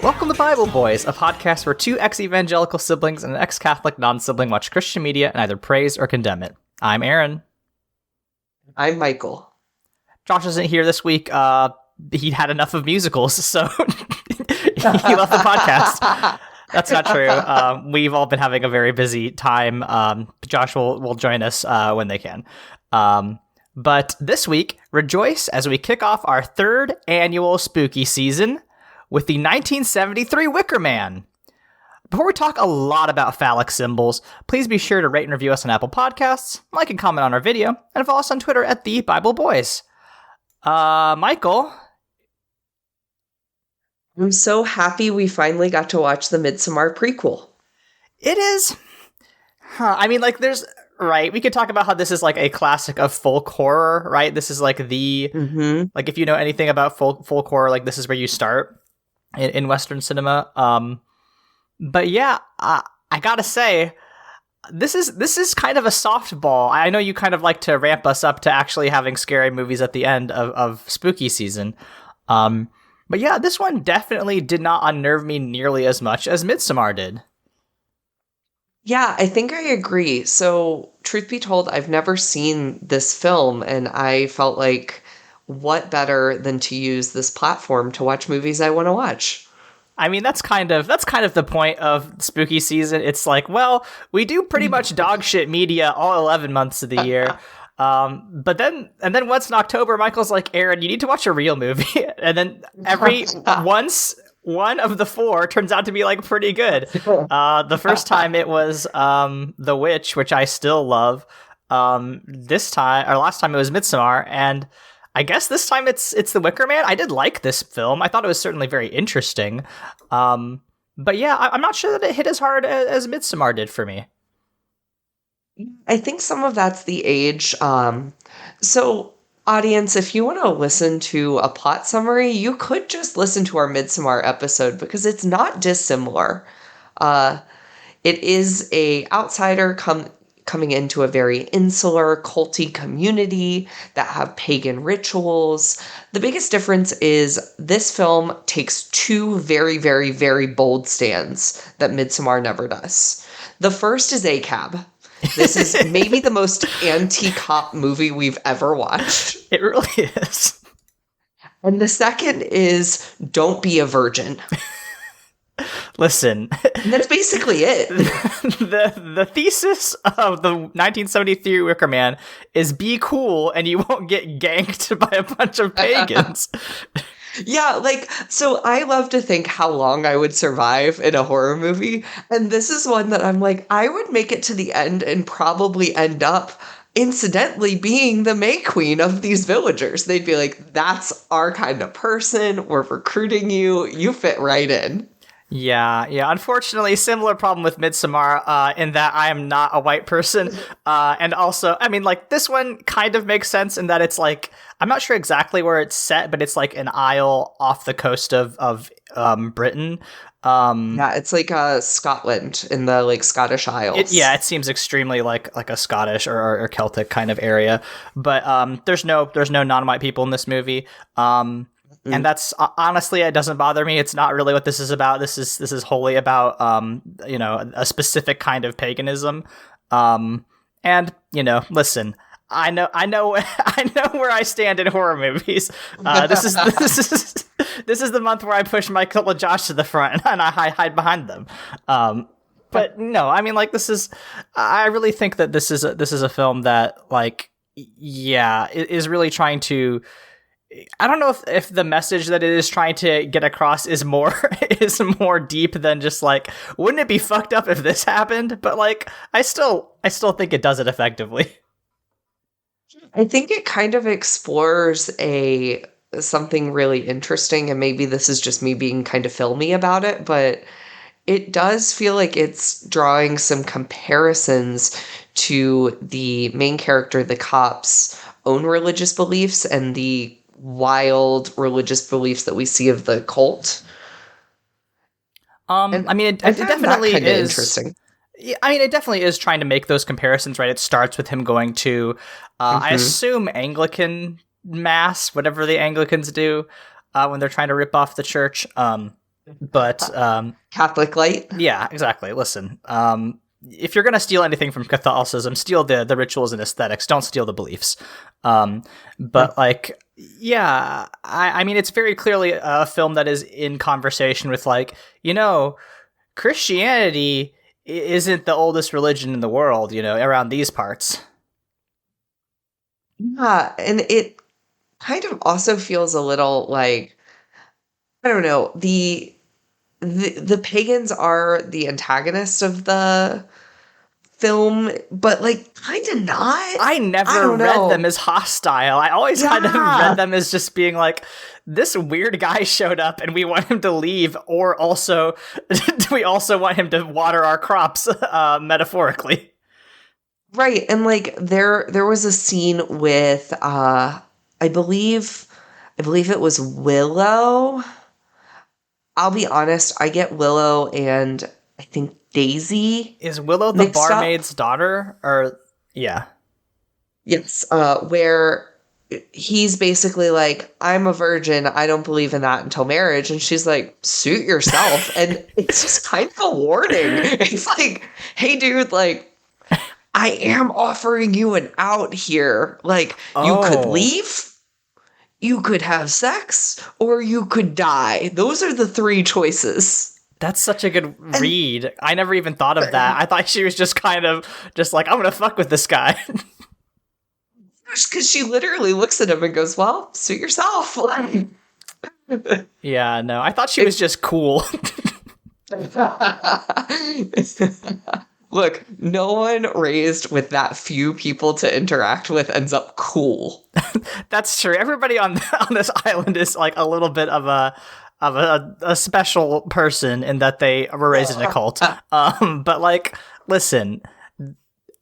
Welcome to Bible Boys, a podcast where two ex-evangelical siblings and an ex-Catholic non-sibling watch Christian media and either praise or condemn it. I'm Aaron. I'm Michael. Josh isn't here this week. He had enough of musicals, so he left the podcast. That's not true. We've all been having a very busy time. Josh will join us when they can. But this week, rejoice as we kick off our third annual spooky season with the 1973 Wicker Man. Before we talk a lot about phallic symbols, please be sure to rate and review us on Apple Podcasts, like and comment on our video, and follow us on Twitter at The Bible Boys. Michael? I'm so happy we finally got to watch the Midsommar prequel. It is... I mean, like, there's... Right, we could talk about how this is like a classic of folk horror, right? This is like the... Like, if you know anything about folk horror, like, this is where you start in Western cinema. But yeah, I gotta say, this is kind of a softball. I know you kind of like to ramp us up to actually having scary movies at the end of spooky season. But yeah, this one definitely did not unnerve me nearly as much as Midsommar did. Yeah, I think I agree. So, truth be told, I've never seen this film, and I felt like, what better than to use this platform to watch movies I want to watch? I mean, that's kind of the point of spooky season. It's like, well, we do pretty much dog shit media all 11 months of the year. But then once in October, Michael's like, Aaron, you need to watch a real movie. And then once one of the four turns out to be like pretty good. The first time it was The Witch, which I still love. Last time it was Midsommar, and I guess this time it's The Wicker Man. I did like this film. I thought it was certainly very interesting. But yeah, I'm not sure that it hit as hard as Midsommar did for me. I think some of that's the age. So, audience, if you want to listen to a plot summary, you could just listen to our Midsommar episode because it's not dissimilar. It is a outsider coming into a very insular, culty community that have pagan rituals. The biggest difference is this film takes two very, very, very bold stands that Midsommar never does. The first is ACAB. This is maybe the most anti-cop movie we've ever watched. It really is. And the second is don't be a virgin. Listen. And that's basically it. The thesis of the 1973 Wicker Man is be cool and you won't get ganked by a bunch of pagans. Yeah, like, so I love to think how long I would survive in a horror movie, and this is one that I'm like, I would make it to the end and probably end up incidentally being the May Queen of these villagers. They'd be like, that's our kind of person, we're recruiting you, you fit right in. Yeah. Unfortunately, similar problem with Midsommar, in that I am not a white person. And also, I mean, like, this one kind of makes sense in that it's like, I'm not sure exactly where it's set, but it's like an isle off the coast of Britain. Yeah, it's like Scotland in the like Scottish Isles. It seems extremely like a Scottish or Celtic kind of area. But there's no non-white people in this movie. And that's honestly, it doesn't bother me. It's not really what this is about. This is wholly about a specific kind of paganism. And listen, I know where I stand in horror movies. This is the month where I push Michael and Josh to the front and I hide behind them. But no, I mean, like, I really think that this is a film that, like, yeah, is really trying to. I don't know if the message that it is trying to get across is more deep than just like, wouldn't it be fucked up if this happened? But like, I still think it does it effectively. I think it kind of explores something really interesting, and maybe this is just me being kind of filmy about it, but it does feel like it's drawing some comparisons to the main character, the cop's own religious beliefs and the wild religious beliefs that we see of the cult. I mean, it definitely is interesting. Yeah, I mean, it definitely is trying to make those comparisons, right? It starts with him going to, I assume, Anglican mass, whatever the Anglicans do. when they're trying to rip off the church. But Catholic light. yeah, exactly. Listen, if you're gonna steal anything from Catholicism, steal the rituals and aesthetics. Don't steal the beliefs. But like, yeah, I mean, it's very clearly a film that is in conversation with, like, Christianity isn't the oldest religion in the world, around these parts. Yeah, and it kind of also feels a little like, I don't know, the pagans are the antagonist of the film, but like kind of not. I never don't read know. them as hostile. I always kind of Yeah. read them as just being like, this weird guy showed up and we want him to leave, or also, we also want him to water our crops, metaphorically. Right, and like there was a scene with I believe it was Willow. I'll be honest, I get Willow and I think Daisy Is Willow the mixed up. barmaid's daughter? Or, yeah. Yes, where he's basically like, I'm a virgin, I don't believe in that until marriage, and she's like, suit yourself. And it's just kind of a warning. It's like, hey dude, like, I am offering you an out here. Like, you could Oh. leave, you could have sex, or you could die. Those are the three choices. That's such a good read. I never even thought of that. I thought she was just kind of just like, I'm gonna fuck with this guy. Because she literally looks at him and goes, well, suit yourself. Yeah, no. I thought she was just cool. Look, no one raised with that few people to interact with ends up cool. That's true. Everybody on this island is like a little bit of a special person in that they were raised in a cult. But like, listen,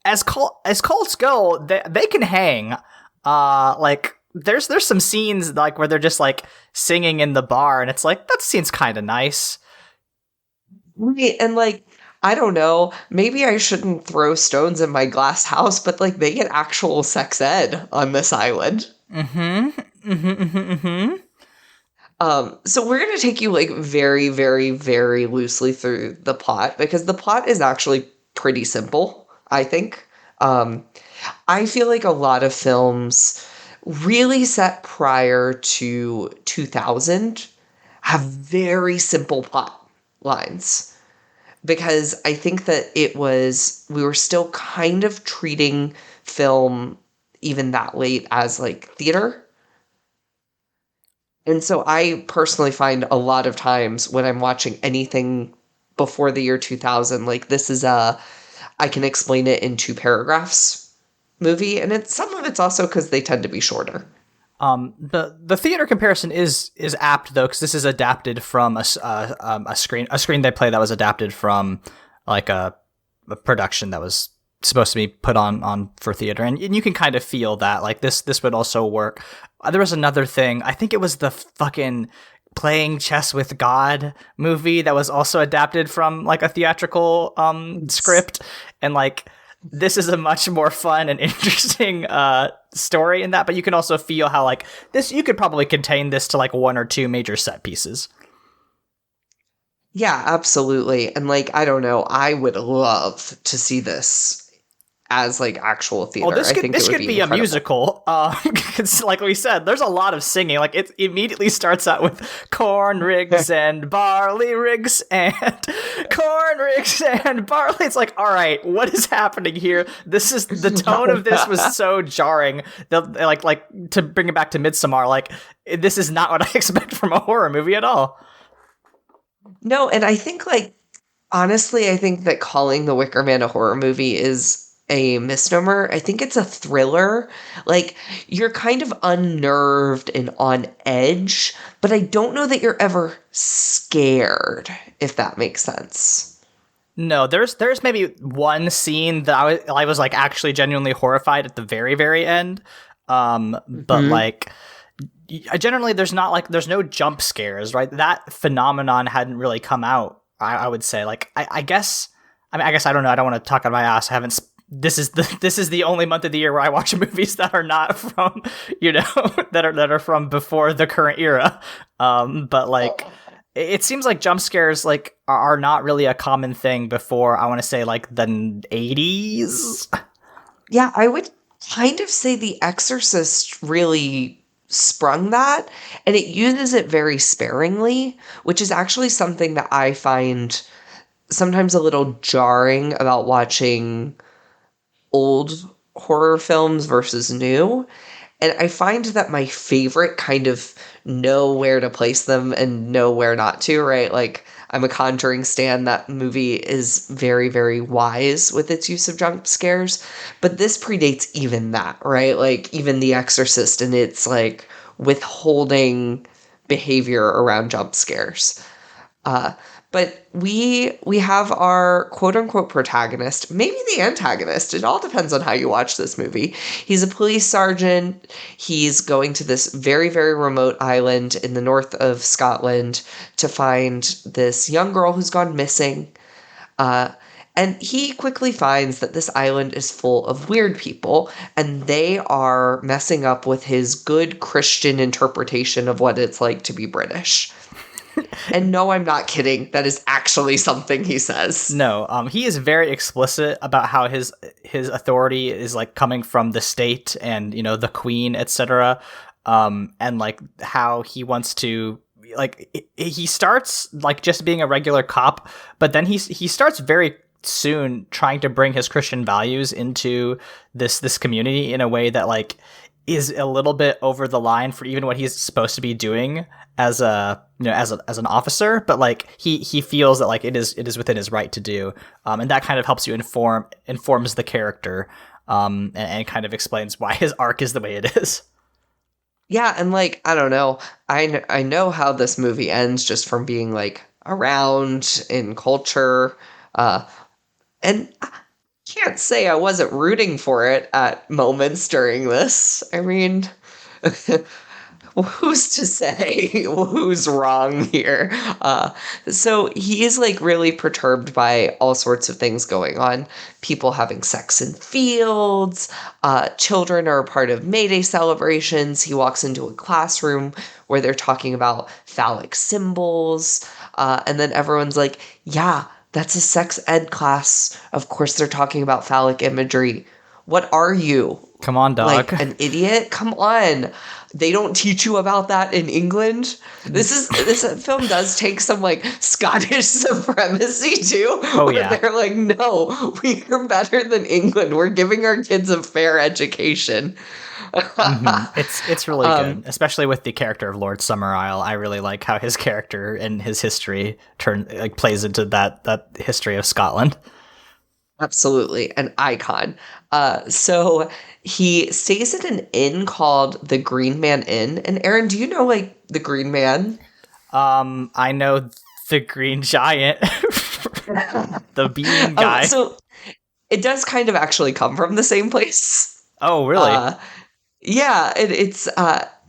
as cults go, they can hang. Like, there's some scenes like where they're just like singing in the bar, and it's like, that scene's kind of nice. Right, and like, I don't know, maybe I shouldn't throw stones in my glass house, but like, they get actual sex ed on this island. So we're going to take you like very, very, very loosely through the plot, because the plot is actually pretty simple, I think. I feel like a lot of films really set prior to 2000 have very simple plot lines, because I think that we were still kind of treating film even that late as like theater. And so I personally find a lot of times when I'm watching anything before the year 2000, like, this is I can explain it in 2 paragraphs movie. And some of it's also because they tend to be shorter. The theater comparison is apt though, because this is adapted from a screenplay that was adapted from like a production that was supposed to be put on for theater, and you can kind of feel that like this would also work. There was another thing, I think it was the fucking Playing Chess with God movie that was also adapted from like a theatrical script, and like, this is a much more fun and interesting story in that, but you can also feel how like this, you could probably contain this to like 1 or 2 major set pieces. Yeah, absolutely. And like, I don't know, I would love to see this as like actual theater. Oh, this I think this it would could be a incredible. musical. Because like we said, there's a lot of singing. Like, it immediately starts out with corn rigs and barley rigs and corn rigs and barley. It's like, all right, what is happening here? This is the tone of this was so jarring. Like to bring it back to Midsommar, like, this is not what I expect from a horror movie at all. No, and I think like, honestly, I think that calling The Wicker Man a horror movie is a misnomer. I think it's a thriller. Like, you're kind of unnerved and on edge, but I don't know that you're ever scared, if that makes sense. No, there's maybe one scene that I was like actually genuinely horrified at the very, very end. But like, generally there's no jump scares, right? That phenomenon hadn't really come out. I would say, like, I guess I don't know. I don't want to talk out of my ass. I haven't this is the only month of the year where I watch movies that are not from, that are from before the current era. But like, it seems like jump scares like are not really a common thing before, I want to say, like the 80s. Yeah, I would kind of say The Exorcist really sprung that, and it uses it very sparingly, which is actually something that I find sometimes a little jarring about watching old horror films versus new. And I find that my favorite kind of know where to place them and know where not to, right? Like, I'm a Conjuring stan. That movie is very, very wise with its use of jump scares. But this predates even that, right? Like, even The Exorcist and its, like, withholding behavior around jump scares. Uh, but we have our quote unquote protagonist, maybe the antagonist. It all depends on how you watch this movie. He's a police sergeant. He's going to this very, very remote island in the north of Scotland to find this young girl who's gone missing. And he quickly finds that this island is full of weird people, and they are messing up with his good Christian interpretation of what it's like to be British. And no, I'm not kidding. That is actually something he says. No, he is very explicit about how his authority is like coming from the state and, the queen, etc. And like how he wants to, like, he starts like just being a regular cop, but then he starts very soon trying to bring his Christian values into this community in a way that like is a little bit over the line for even what he's supposed to be doing as as an officer, but like he feels that like it is within his right to do, and that kind of helps you informs the character, and kind of explains why his arc is the way it is. Yeah, and like I don't know, I know how this movie ends just from being like around in culture, and I can't say I wasn't rooting for it at moments during this. I mean, who's to say who's wrong here? So he's like really perturbed by all sorts of things going on. People having sex in fields. Children are a part of May Day celebrations. He walks into a classroom where they're talking about phallic symbols. And then everyone's like, yeah, that's a sex ed class. Of course they're talking about phallic imagery. What are you? Come on, dog. Like an idiot? Come on. They don't teach you about that in England. This film does take some like Scottish supremacy too. Oh yeah. They're like, no, we are better than England. We're giving our kids a fair education. Mm-hmm. It's really good, especially with the character of Lord Summerisle. I really like how his character and his history plays into that history of Scotland. Absolutely, an icon. So he stays at an inn called the Green Man Inn. And Aaron, do you know like the Green Man? I know the Green Giant, the bean guy. So it does kind of actually come from the same place. Oh, really? Yeah, it's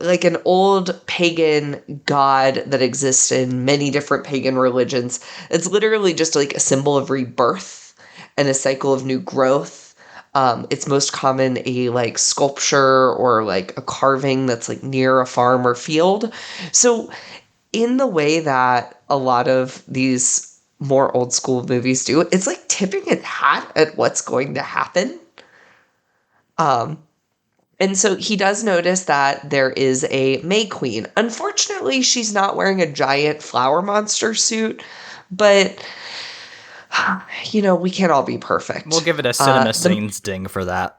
like an old pagan god that exists in many different pagan religions. It's literally just like a symbol of rebirth and a cycle of new growth. It's most common a like sculpture or like a carving that's like near a farm or field. So in the way that a lot of these more old school movies do, it's like tipping its hat at what's going to happen. And so he does notice that there is a May Queen. Unfortunately, she's not wearing a giant flower monster suit, but we can't all be perfect. We'll give it a cinema scenes ding for that.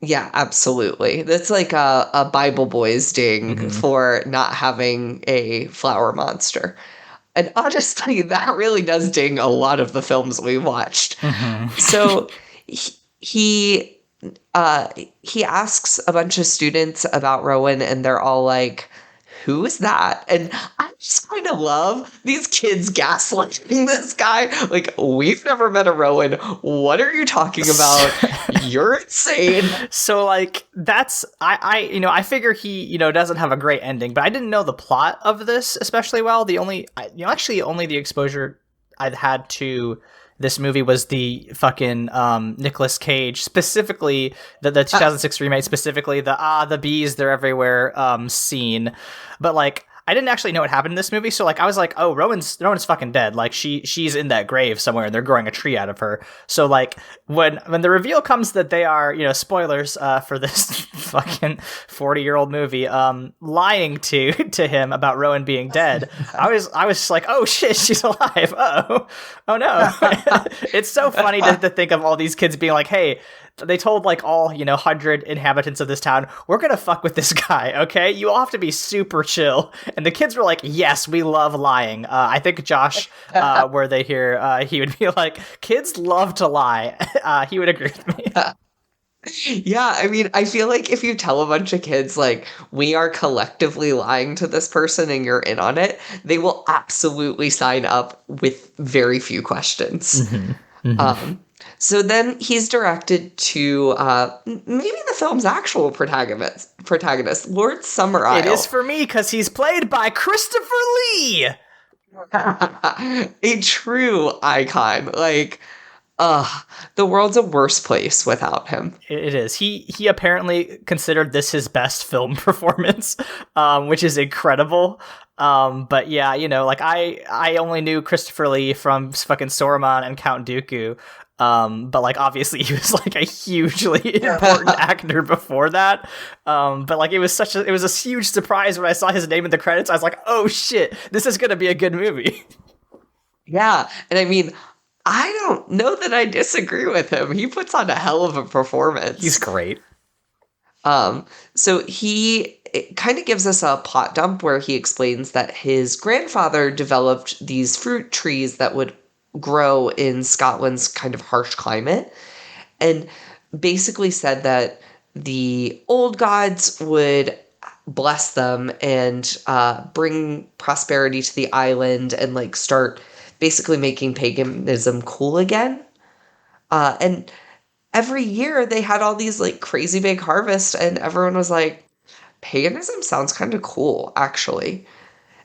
Yeah, absolutely. That's like a Bible Boys ding for not having a flower monster. And honestly, that really does ding a lot of the films we watched. Mm-hmm. So he asks a bunch of students about Rowan, and they're all like, who is that? And I just kind of love these kids gaslighting this guy. Like, we've never met a Rowan. What are you talking about? You're insane. So, like, that's I figure he doesn't have a great ending, but I didn't know the plot of this especially well. The only the exposure I'd had to this movie was the fucking Nicolas Cage, specifically the 2006 remake, specifically the bees, they're everywhere scene. But like, I didn't actually know what happened in this movie, so like I was like, oh, Rowan's fucking dead. Like she's in that grave somewhere, and they're growing a tree out of her. So like when the reveal comes that they are, spoilers for this fucking 40-year-old movie, lying to him about Rowan being dead, I was just like, oh shit, she's alive. Oh no. It's so funny to think of all these kids being like, hey. They told like all 100 inhabitants of this town, we're gonna fuck with this guy, okay? You all have to be super chill. And the kids were like, yes, we love lying. I think Josh, were they here, he would be like, kids love to lie. He would agree with me. Yeah, I mean, I feel like if you tell a bunch of kids, like, we are collectively lying to this person and you're in on it, they will absolutely sign up with very few questions. Mm-hmm. Mm-hmm. So then he's directed to maybe the film's actual protagonist, Lord Summerisle. It is for me, because he's played by Christopher Lee! A true icon. Like, the world's a worse place without him. It is. He apparently considered this his best film performance, which is incredible. But yeah, like I only knew Christopher Lee from fucking Saruman and Count Dooku. But like obviously he was like a hugely important actor before that. But like it was a huge surprise when I saw his name in the credits. I was like, oh shit, this is gonna be a good movie. Yeah, and I mean, I don't know that I disagree with him. He puts on a hell of a performance. He's great. So it kind of gives us a plot dump where he explains that his grandfather developed these fruit trees that would grow in Scotland's kind of harsh climate, and basically said that the old gods would bless them and bring prosperity to the island and like start basically making paganism cool again. And every year they had all these like crazy big harvests, and everyone was like, paganism sounds kind of cool, actually.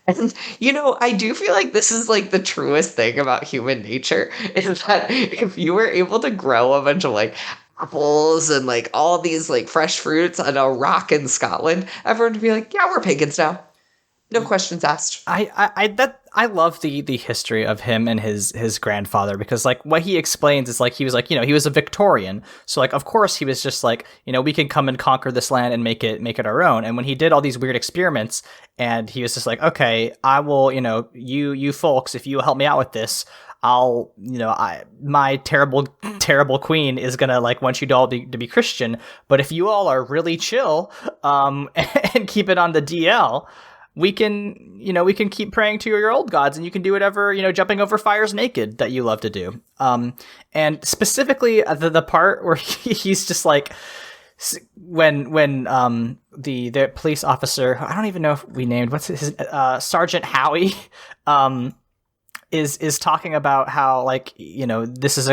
And, I do feel like this is like the truest thing about human nature, is that if you were able to grow a bunch of like apples and like all these like fresh fruits on a rock in Scotland, everyone would be like, yeah, we're pagans now. No questions asked. I love the history of him and his grandfather, because like what he explains is like he was like, he was a Victorian, so like of course he was just like, we can come and conquer this land and make it our own. And when he did all these weird experiments, and he was just like, okay, I will, you folks, if you help me out with this, I'll, my terrible queen is gonna like want you to all to be Christian, but if you all are really chill, and keep it on the DL, we can keep praying to your old gods, and you can do whatever, jumping over fires naked that you love to do. And specifically the part where he's just like, when the police officer, I don't even know if we named, what's his Sergeant Howie, is talking about how like, this is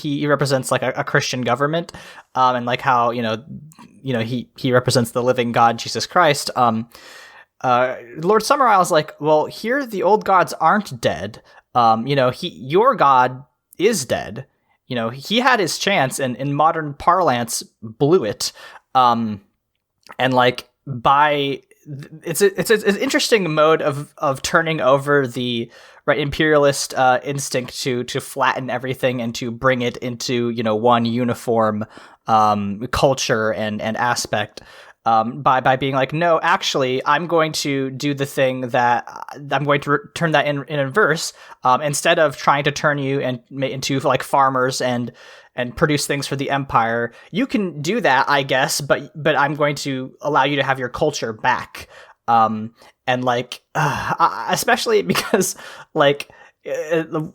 he represents like a Christian government, and like how, he represents the living God, Jesus Christ. Lord Summerisle is like, well, here the old gods aren't dead. Your god is dead. He had his chance, and in modern parlance blew it. And like it's an interesting mode of turning over the imperialist instinct to flatten everything and to bring it into one uniform culture and aspect. By being like, no, actually, I'm going to do the thing that I'm going to turn that in reverse. Instead of trying to turn you into like farmers and produce things for the empire, you can do that, I guess, but I'm going to allow you to have your culture back. And like, especially because like,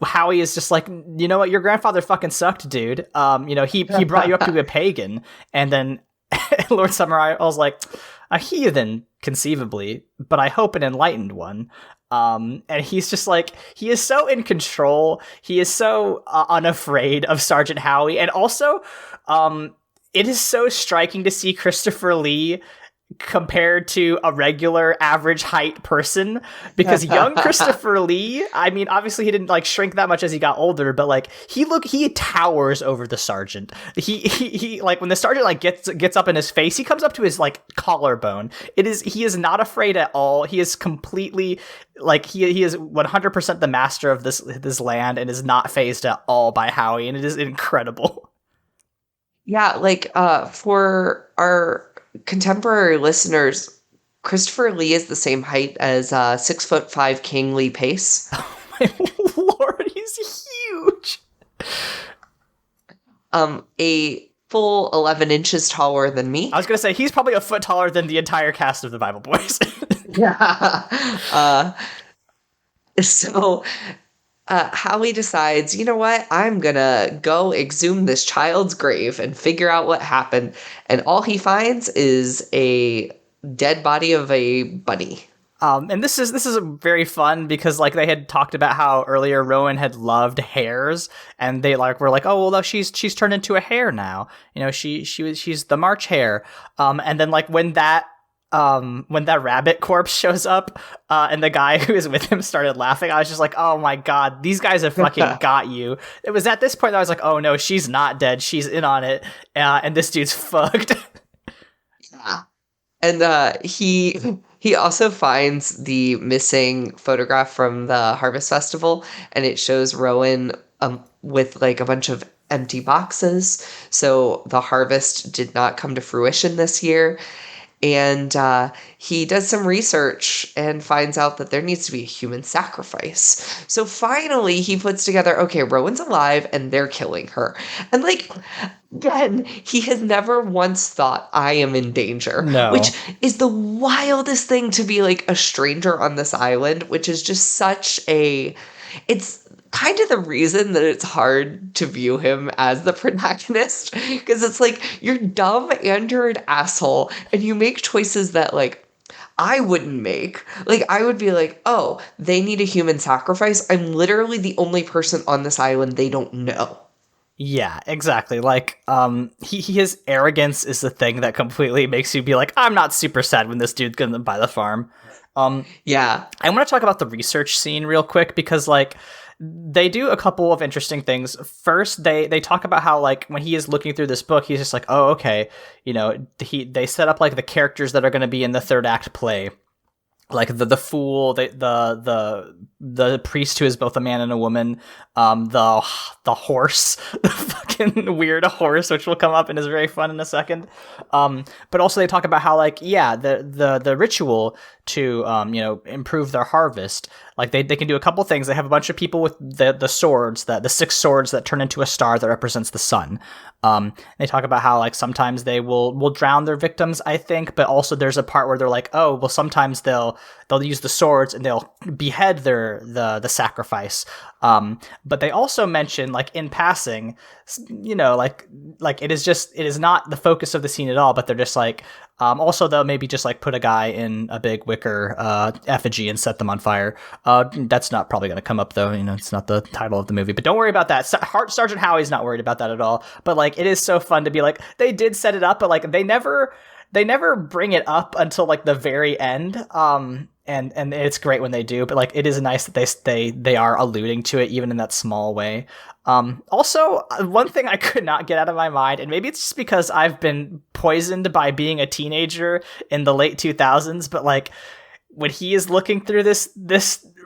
Howie is just like, you know what, your grandfather fucking sucked, dude. He brought you up to be a pagan, and then Lord Summerisle was like, a heathen, conceivably, but I hope an enlightened one. And he's just like, he is so in control. He is so unafraid of Sergeant Howie. And also, it is so striking to see Christopher Lee compared to a regular average height person, because young Christopher Lee, I mean, obviously he didn't like shrink that much as he got older, but like he towers over the sergeant. He like when the sergeant like gets up in his face, he comes up to his like collarbone. He is not afraid at all. He is completely like he is 100% the master of this land and is not fazed at all by Howie, and it is incredible. Yeah, like for our contemporary listeners, Christopher Lee is the same height as 6'5" King Lee Pace. Oh my lord, he's huge. A full 11 inches taller than me. I was gonna say he's probably a foot taller than the entire cast of the Bible Boys. Yeah. So Howie decides, you know what? I'm gonna go exhume this child's grave and figure out what happened. And all he finds is a dead body of a bunny. And this is very fun because like they had talked about how earlier Rowan had loved hares, and they like were like, oh well, she's turned into a hare now. You know, she's the March Hare. And then like when that rabbit corpse shows up, and the guy who was with him started laughing, I was just like, oh my god, these guys have fucking got you. It was at this point that I was like, oh no, she's not dead, she's in on it, and this dude's fucked. Yeah. And he also finds the missing photograph from the Harvest Festival, and it shows Rowan with like a bunch of empty boxes. So the harvest did not come to fruition this year. And he does some research and finds out that there needs to be a human sacrifice. So finally, he puts together, okay, Rowan's alive and they're killing her. And like, again, he has never once thought, I am in danger. No. Which is the wildest thing to be like a stranger on this island, which is just such a... It's kind of the reason that it's hard to view him as the protagonist, because it's like you're dumb and you're an asshole and you make choices that like I wouldn't make. Like I would be like, oh, they need a human sacrifice. I'm literally the only person on this island they don't know. Yeah, exactly. Like, his arrogance is the thing that completely makes you be like, I'm not super sad when this dude's gonna buy the farm. Yeah. I want to talk about the research scene real quick because like they do a couple of interesting things. First, they talk about how like when he is looking through this book, he's just like, oh, okay, you know, they set up like the characters that are going to be in the third act play, like the fool, the priest who is both a man and a woman, the horse, the fucking weird horse, which will come up and is very fun in a second. But also they talk about how like, yeah, the ritual to, you know, improve their harvest. Like they can do a couple things. They have a bunch of people with the swords, the 6 swords that turn into a star that represents the sun. They talk about how like sometimes they will drown their victims, I think, but also there's a part where they're like, oh, well, sometimes they'll use the swords and they'll behead the sacrifice. But they also mention like in passing, you know, like it is not the focus of the scene at all, but they're just like, also they'll maybe just like put a guy in a big wicker effigy and set them on fire. That's not probably going to come up though. You know, it's not the title of the movie, but don't worry about that. Sergeant Howie's not worried about that at all. But like, it is so fun to be like, they did set it up, but like they never bring it up until like the very end. And it's great when they do, but like it is nice that they are alluding to it even in that small way. Also, one thing I could not get out of my mind, and maybe it's just because I've been poisoned by being a teenager in the late 2000s, but like when he is looking through this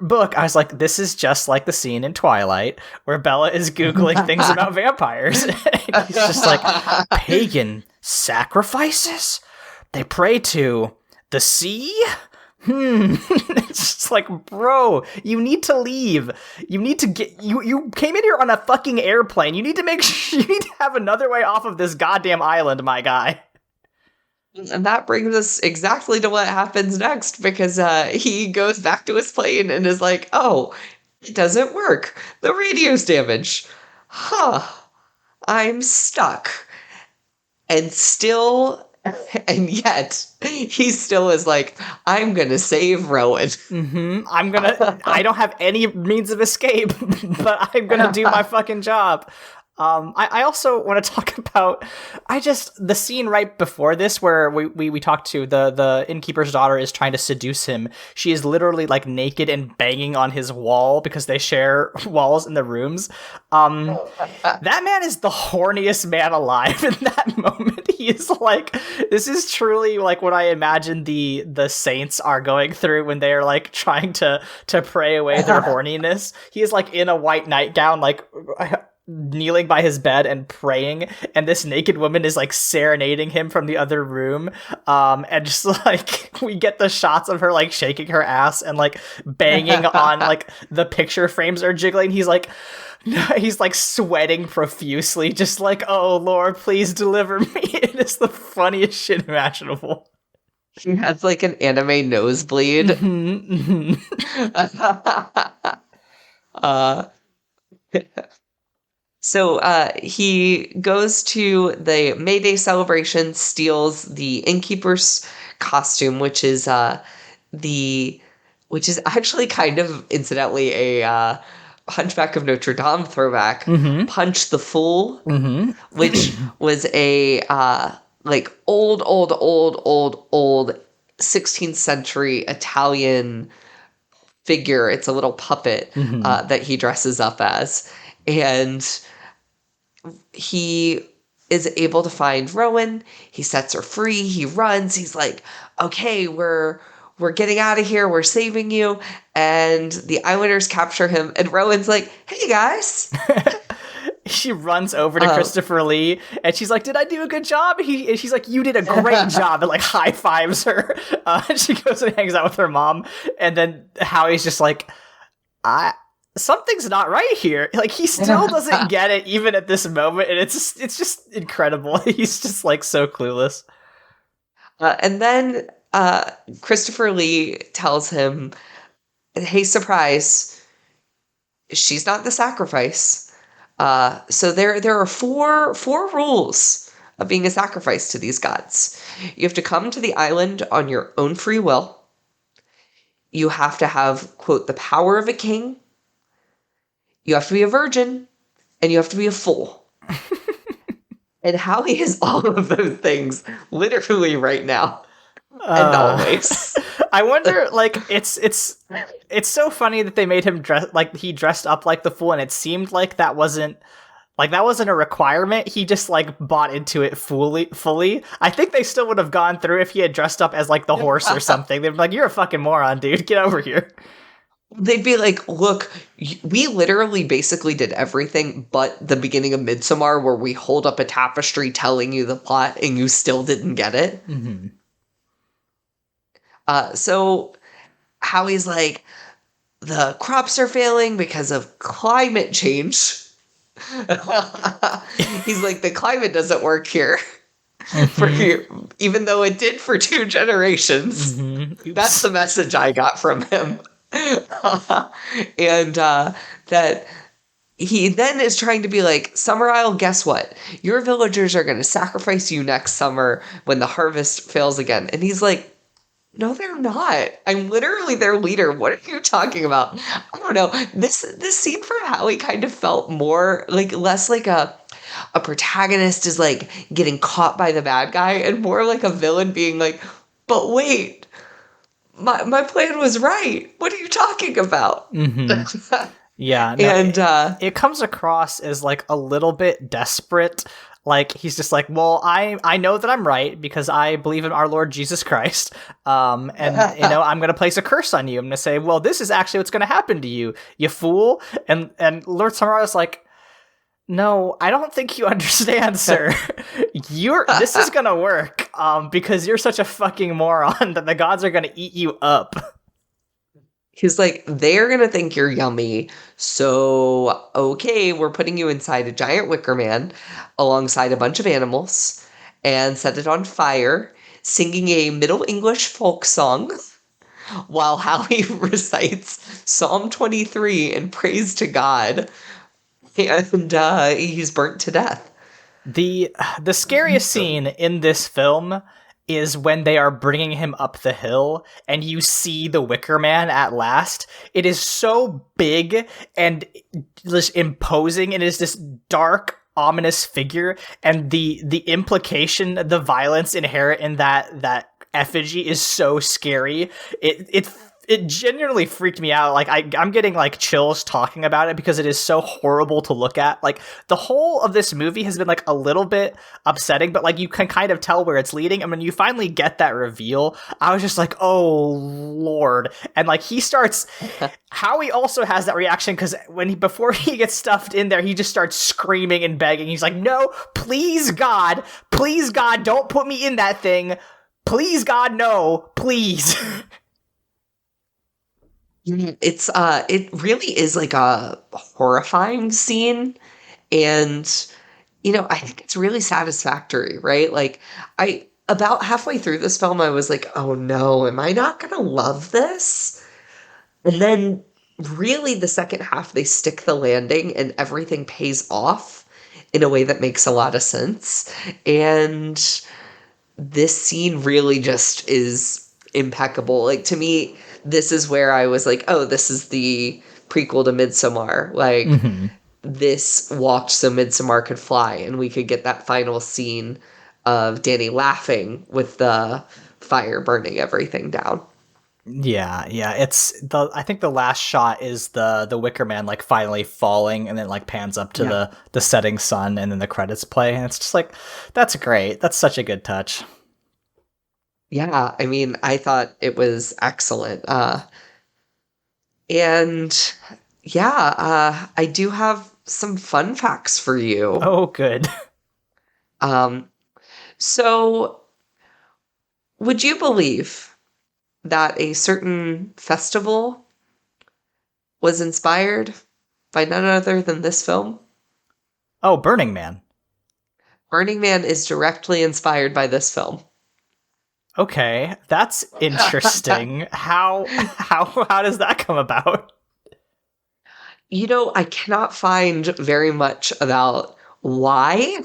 book, I was like, this is just like the scene in Twilight where Bella is Googling things about vampires. He's just like, pagan sacrifices? They pray to the sea? It's just like, bro, you need to leave. You need to get you came in here on a fucking airplane. You need to make sure you need to have another way off of this goddamn island, my guy. And that brings us exactly to what happens next, because he goes back to his plane and is like, oh, it doesn't work. The radio's damaged. Huh. I'm stuck. And yet, he still is like, I'm gonna save Rowan. I don't have any means of escape, but I'm gonna do my fucking job. I also want to talk about the scene right before this where we talked to the innkeeper's daughter is trying to seduce him. She is literally like naked and banging on his wall because they share walls in the rooms. That man is the horniest man alive in that moment. He is like, this is truly like what I imagine the saints are going through when they are like trying to pray away their horniness. He is like in a white nightgown, like kneeling by his bed and praying, and this naked woman is like serenading him from the other room, and just like we get the shots of her like shaking her ass and like banging on like the picture frames are jiggling. He's like sweating profusely, just like, oh Lord, please deliver me. It is the funniest shit imaginable. He has like an anime nosebleed. So he goes to the May Day celebration, steals the innkeeper's costume, which is actually kind of incidentally a Hunchback of Notre Dame throwback. Punch the Fool, which was a like old 16th century Italian figure. It's a little puppet that he dresses up as, and he is able to find Rowan. He sets her free. He runs. He's like, okay, we're getting out of here. We're saving you. And the Islanders capture him. And Rowan's like, hey, guys. She runs over to Christopher Lee, and she's like, did I do a good job? And she's like, you did a great job, and like high fives her. And she goes and hangs out with her mom. And then Howie's just like, something's not right here. Like, he still doesn't get it even at this moment, and it's just incredible. He's just like so clueless. And then Christopher Lee tells him, hey, surprise, she's not the sacrifice. So there are four rules of being a sacrifice to these gods. You have to come to the island on your own free will. You have to have, quote, the power of a king. You have to be a virgin, and you have to be a fool. And Howie is all of those things literally right now. And always. I wonder, like, it's so funny that they made him he dressed up like the fool, and it seemed like that wasn't a requirement. He just like bought into it fully. I think they still would have gone through if he had dressed up as like the horse or something. They'd be like, you're a fucking moron, dude. Get over here. They'd be like, look, we literally basically did everything but the beginning of Midsommar, where we hold up a tapestry telling you the plot and you still didn't get it. So Howie's like, the crops are failing because of climate change. He's like, the climate doesn't work here. For you, even though it did for 2 generations. That's the message I got from him. And that he then is trying to be like, Summer Isle, guess what? Your villagers are going to sacrifice you next summer when the harvest fails again. And he's like, no, they're not. I'm literally their leader. What are you talking about? I don't know. This scene from Howie kind of felt more like less like a protagonist is like getting caught by the bad guy, and more like a villain being like, but wait, my plan was right. What are you talking about? Yeah. No, and it comes across as like a little bit desperate. Like, he's just like, well, I know that I'm right because I believe in our Lord Jesus Christ. And, I'm going to place a curse on you. I'm going to say, well, this is actually what's going to happen to you, you fool. And Lord Samara is like, no, I don't think you understand, sir. This is going to work because you're such a fucking moron that the gods are going to eat you up. He's like, they're going to think you're yummy. So, okay, we're putting you inside a giant Wicker Man alongside a bunch of animals and set it on fire, singing a Middle English folk song while Howie recites Psalm 23 in praise to God. And he's burnt to death. The scariest scene in this film is when they are bringing him up the hill and you see the Wicker Man at last. It is so big and just imposing. It is this dark, ominous figure, and the implication, the violence inherent in that effigy is so scary. It genuinely freaked me out. Like I'm getting like chills talking about it because it is so horrible to look at. Like the whole of this movie has been like a little bit upsetting, but like you can kind of tell where it's leading. And when you finally get that reveal, I was just like, oh Lord. And like he starts, Howie also has that reaction because before he gets stuffed in there, he just starts screaming and begging. He's like, no, please God, don't put me in that thing. Please God, no, please. It really is like a horrifying scene, and I think it's really satisfactory, right? Like I about halfway through this film I was like, "Oh no, am I not going to love this?" And then really the second half they stick the landing and everything pays off in a way that makes a lot of sense. And this scene really just is impeccable. Like to me, this is where I was like, oh, this is the prequel to Midsommar. Like this walked so Midsommar could fly, and we could get that final scene of Danny laughing with the fire burning everything down. Yeah. I think the last shot is the Wicker Man like finally falling, and then like pans up to the setting sun, and then the credits play, and it's just like, that's great. That's such a good touch. Yeah, I mean, I thought it was excellent. And yeah, I do have some fun facts for you. Oh, good. Um, so would you believe that a certain festival was inspired by none other than this film? Oh, Burning Man. Burning Man is directly inspired by this film. Okay, that's interesting. How does that come about? I cannot find very much about why,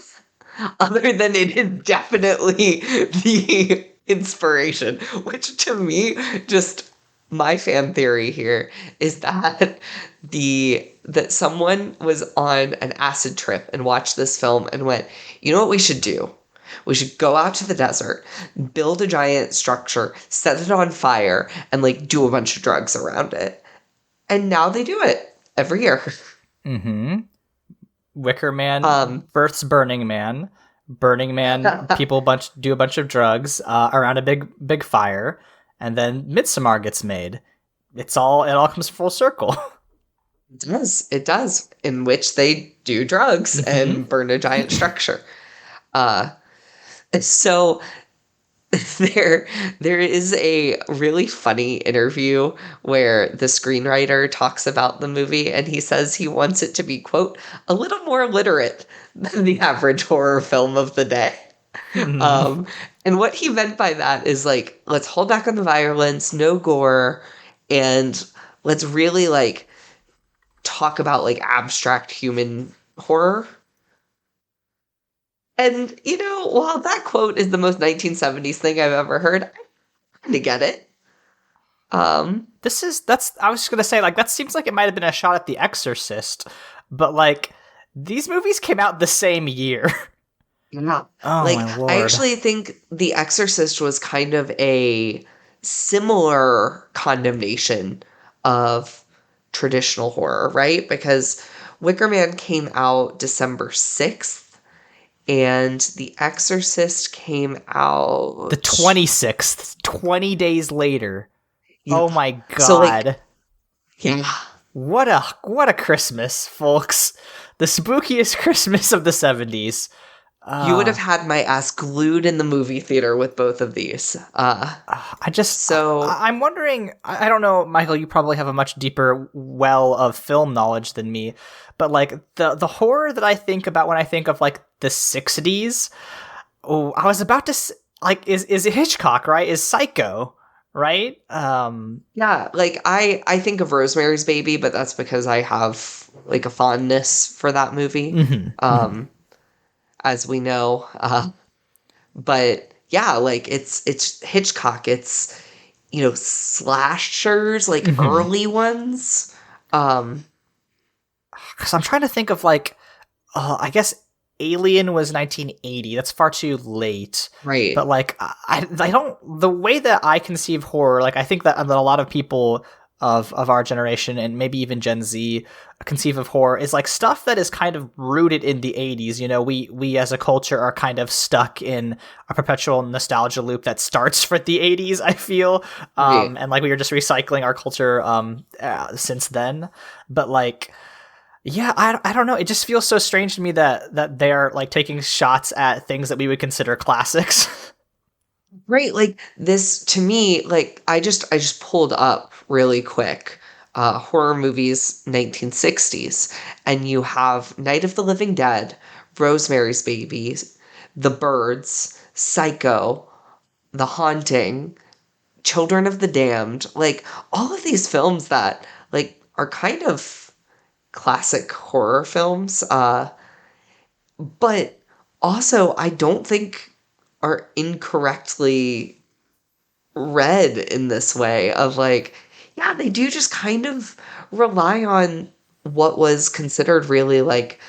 other than it is definitely the inspiration, which to me, just my fan theory here is that that someone was on an acid trip and watched this film and went, you know what we should do? We should go out to the desert, build a giant structure, set it on fire, and like do a bunch of drugs around it. And now they do it every year. Mm-hmm. Wicker Man births Burning Man. Burning Man, people do a bunch of drugs around a big fire, and then Midsommar gets made. It all comes full circle. It does. In which they do drugs and burn a giant structure. So there is a really funny interview where the screenwriter talks about the movie, and he says he wants it to be, quote, a little more literate than the average horror film of the day. And what he meant by that is like, let's hold back on the violence, no gore, and let's really like talk about like abstract human horror. And, while that quote is the most 1970s thing I've ever heard, I kind of get it. I was just going to say, like, that seems like it might have been a shot at The Exorcist, but, like, these movies came out the same year. Yeah. Oh, like, my Lord. I actually think The Exorcist was kind of a similar condemnation of traditional horror, right? Because Wicker Man came out December 6th. And The Exorcist came out the 26th, 20 days later. Yeah. Oh my God. So, like, yeah. What a Christmas, folks. The spookiest Christmas of the 70s. You would have had my ass glued in the movie theater with both of these. I'm wondering, I don't know, Michael, you probably have a much deeper well of film knowledge than me, but like the horror that I think about when I think of like the 60s, I was about to like, is Hitchcock, right? Is Psycho, right? Yeah, like I think of Rosemary's Baby, but that's because I have like a fondness for that movie. As we know, but yeah, like it's Hitchcock. It's slashers, like early ones. Because I'm trying to think of like, I guess Alien was 1980. That's far too late. Right. But like, I don't, the way that I conceive horror, like I think that a lot of people of our generation and maybe even Gen Z conceive of horror is like stuff that is kind of rooted in the 80s. You know, we as a culture are kind of stuck in a perpetual nostalgia loop that starts for the 80s, I feel. Right. And like we were just recycling our culture since then. But like, yeah, I don't know. It just feels so strange to me that they're like taking shots at things that we would consider classics. Right, like this to me, like I just pulled up really quick horror movies 1960s, and you have Night of the Living Dead, Rosemary's Baby, The Birds, Psycho, The Haunting, Children of the Damned, like all of these films that like are kind of classic horror films, but also I don't think are incorrectly read in this way of like, yeah, they do just kind of rely on what was considered really like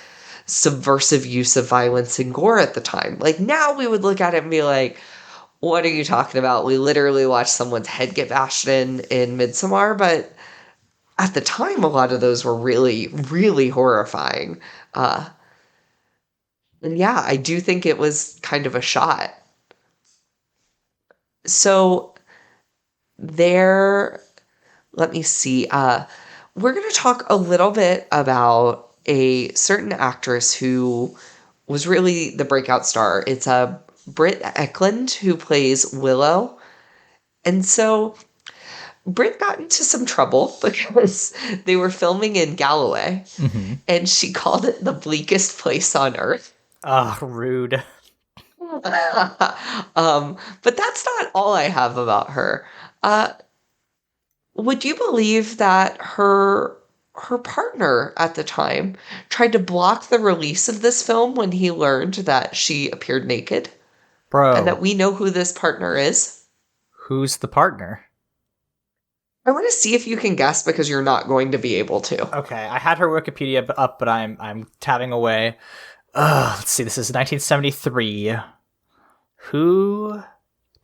subversive use of violence and gore at the time. Like now we would look at it and be like, what are you talking about? We literally watched someone's head get bashed in Midsommar, but at the time a lot of those were really, really horrifying. Uh and yeah, I do think it was kind of a shot. So there, let me see. We're going to talk a little bit about a certain actress who was really the breakout star. It's Britt Eklund who plays Willow. And so Britt got into some trouble because they were filming in Galloway, Mm-hmm. and she called it the bleakest place on earth. Ah, rude. But that's not all I have about her. Uh, would you believe that her partner at the time tried to block the release of this film when he learned that she appeared naked and that Bro, we know who this partner is? who's the partner? I want to see if you can guess because you're not going to be able to. Okay, I had her Wikipedia up, but I'm tabbing away. Let's see. This is 1973. Who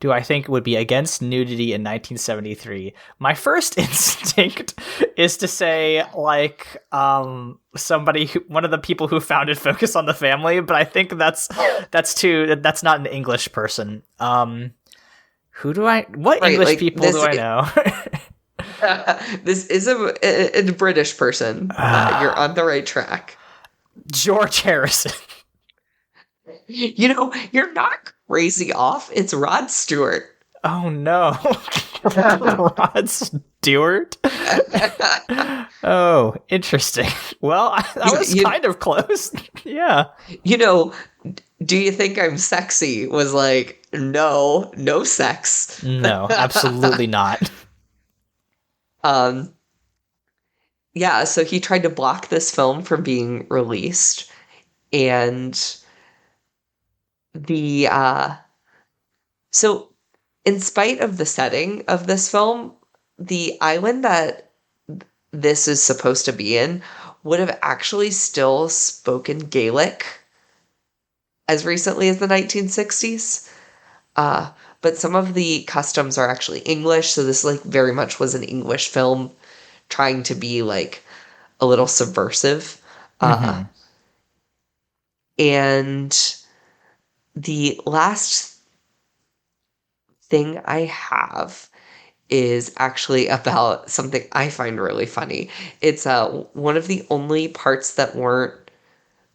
do I think would be against nudity in 1973? My first instinct is to say like one of the people who founded Focus on the Family, but I think that's not an English person. What Right, English like people this do I know? this is a British person. You're on the right track. George Harrison. You know, you're not crazy off. It's Rod Stewart. Oh no. Rod Stewart? Oh, interesting. Well, I was kind of close. Yeah. You know, do you think I'm sexy? Was like, no sex. No, absolutely not. Yeah, so he tried to block this film from being released, and the so in spite of the setting of this film, the island that this is supposed to be in would have actually still spoken Gaelic as recently as the 1960s. But some of the customs are actually English, so this like very much was an English film trying to be like a little subversive. Mm-hmm. And the last thing I have is actually about something I find really funny. It's one of the only parts that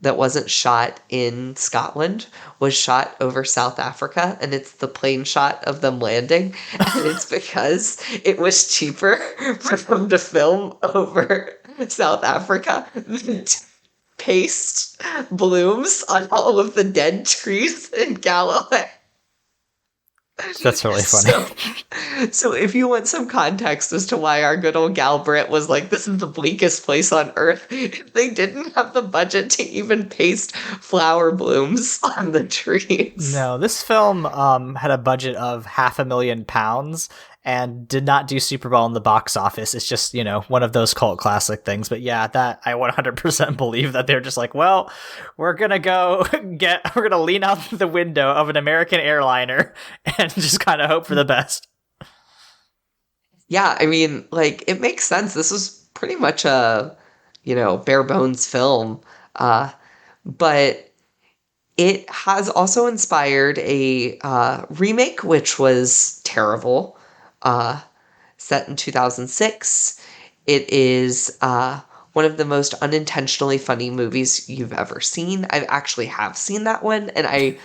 wasn't shot in Scotland was shot over South Africa, and it's the plane shot of them landing. And it's because it was cheaper for them to film over South Africa than to paste blooms on all of the dead trees in Galloway. That's really funny. So if you want some context as to why our good old gal Brit was like, this is the bleakest place on earth, they didn't have the budget to even paste flower blooms on the trees. No, this film had a budget of £500,000, and did not do super well in the box office. It's just, one of those cult classic things. But yeah, that I 100% believe that they're just like, well, we're going to lean out the window of an American airliner and just kind of hope for the best. Yeah, I mean, like, it makes sense. This was pretty much a, bare bones film. But it has also inspired a remake, which was terrible, set in 2006. It is one of the most unintentionally funny movies you've ever seen. I actually have seen that one, and I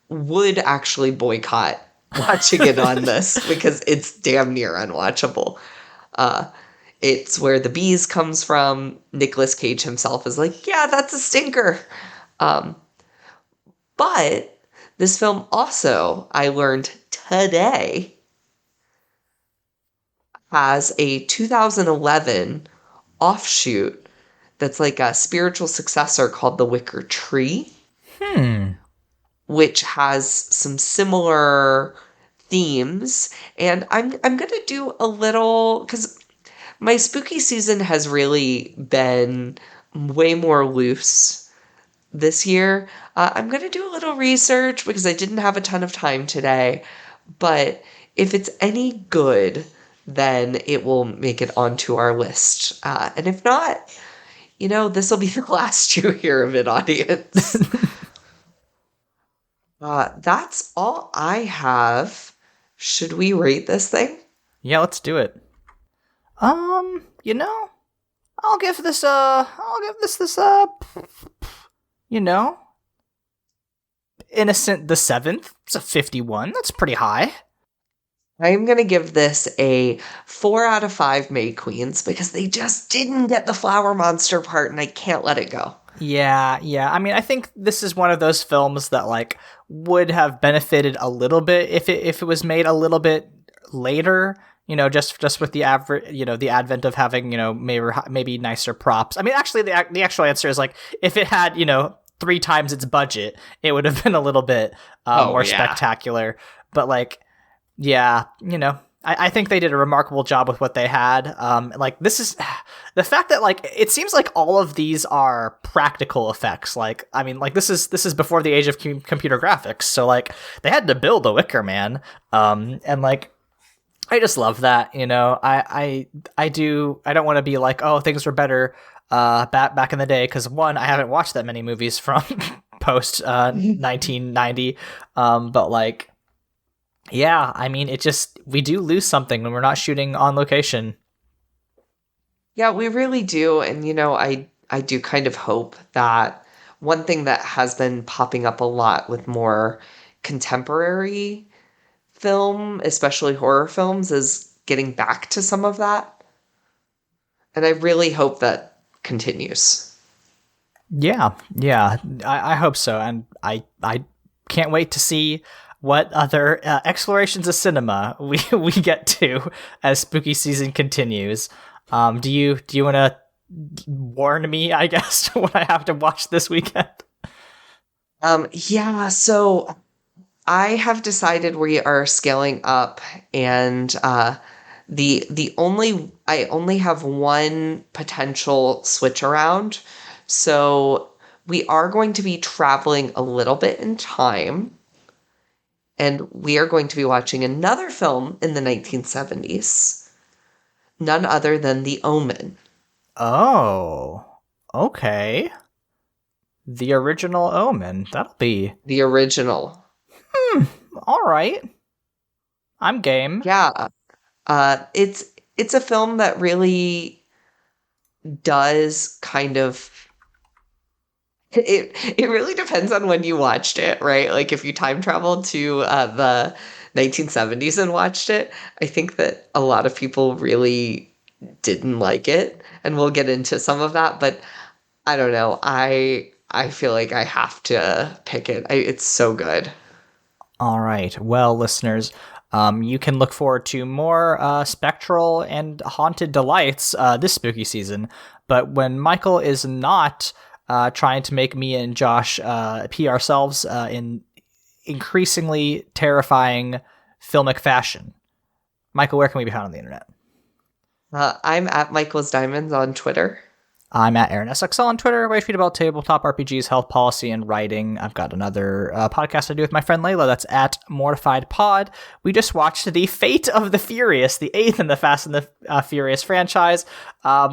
would actually boycott watching it on this because it's damn near unwatchable. It's Where the Bees comes from. Nicolas Cage himself is like, yeah, that's a stinker. But this film also, I learned today, has a 2011 offshoot that's like a spiritual successor called The Wicker Tree. Which has some similar themes. And I'm going to do a little, because my spooky season has really been way more loose this year. I'm going to do a little research because I didn't have a ton of time today. But if it's any good, then it will make it onto our list. And if not, this will be the last you hear of it, audience. That's all I have. Should we rate this thing? Yeah, let's do it. I'll give this Innocent the Seventh. It's a 51. That's pretty high. I'm going to give this a 4 out of 5 May Queens because they just didn't get the flower monster part and I can't let it go. Yeah. I mean, I think this is one of those films that like would have benefited a little bit if it was made a little bit later. Just with the the advent of having maybe nicer props. I mean, actually, the actual answer is like if it had 3 times its budget, it would have been a little bit more spectacular. But like, yeah, I think they did a remarkable job with what they had. Like this is the fact that like it seems like all of these are practical effects. Like I mean, like this is before the age of computer graphics, so like they had to build a Wicker Man. And like I just love that. I don't want to be like, oh, things were better back in the day because one, I haven't watched that many movies from post 1990. But like. Yeah, I mean, we do lose something when we're not shooting on location. Yeah, we really do. And, I do kind of hope that one thing that has been popping up a lot with more contemporary film, especially horror films, is getting back to some of that. And I really hope that continues. Yeah, I hope so. And I can't wait to see what other explorations of cinema we get to as spooky season continues. Do you want to warn me, I guess, what I have to watch this weekend? Yeah, so I have decided we are scaling up, and I only have one potential switch around. So we are going to be traveling a little bit in time. And we are going to be watching another film in the 1970s. None other than The Omen. Oh, okay. The original Omen. That'll be... The original. All right. I'm game. Yeah. It's a film that really does kind of... It really depends on when you watched it, right? Like if you time traveled to the 1970s and watched it, I think that a lot of people really didn't like it, and we'll get into some of that. But I don't know. I feel like I have to pick it. It's so good. All right. Well, listeners, you can look forward to more spectral and haunted delights this spooky season. But when Michael is not trying to make me and Josh pee ourselves in increasingly terrifying filmic fashion, Michael, where can we be found on the internet? I'm at Michael's Diamonds on Twitter. I'm at Aaron SXL on Twitter, where I tweet about tabletop RPGs, health policy, and writing. I've got another podcast I do with my friend Layla. That's at Mortified Pod. We just watched The Fate of the Furious, the 8th in the Fast and the Furious franchise,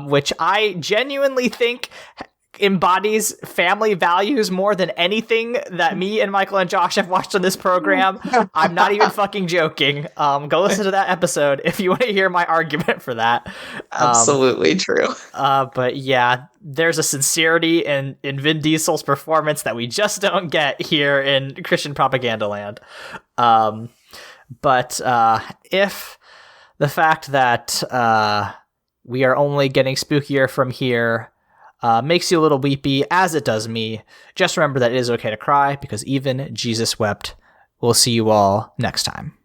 which I genuinely think embodies family values more than anything that me and Michael and Josh have watched on this program. I'm not even fucking joking. Go listen to that episode if you want to hear my argument for that. Absolutely true. But yeah, there's a sincerity in Vin Diesel's performance that we just don't get here in Christian propaganda land. But if the fact that we are only getting spookier from here makes you a little weepy, as it does me, just remember that it is okay to cry, because even Jesus wept. We'll see you all next time.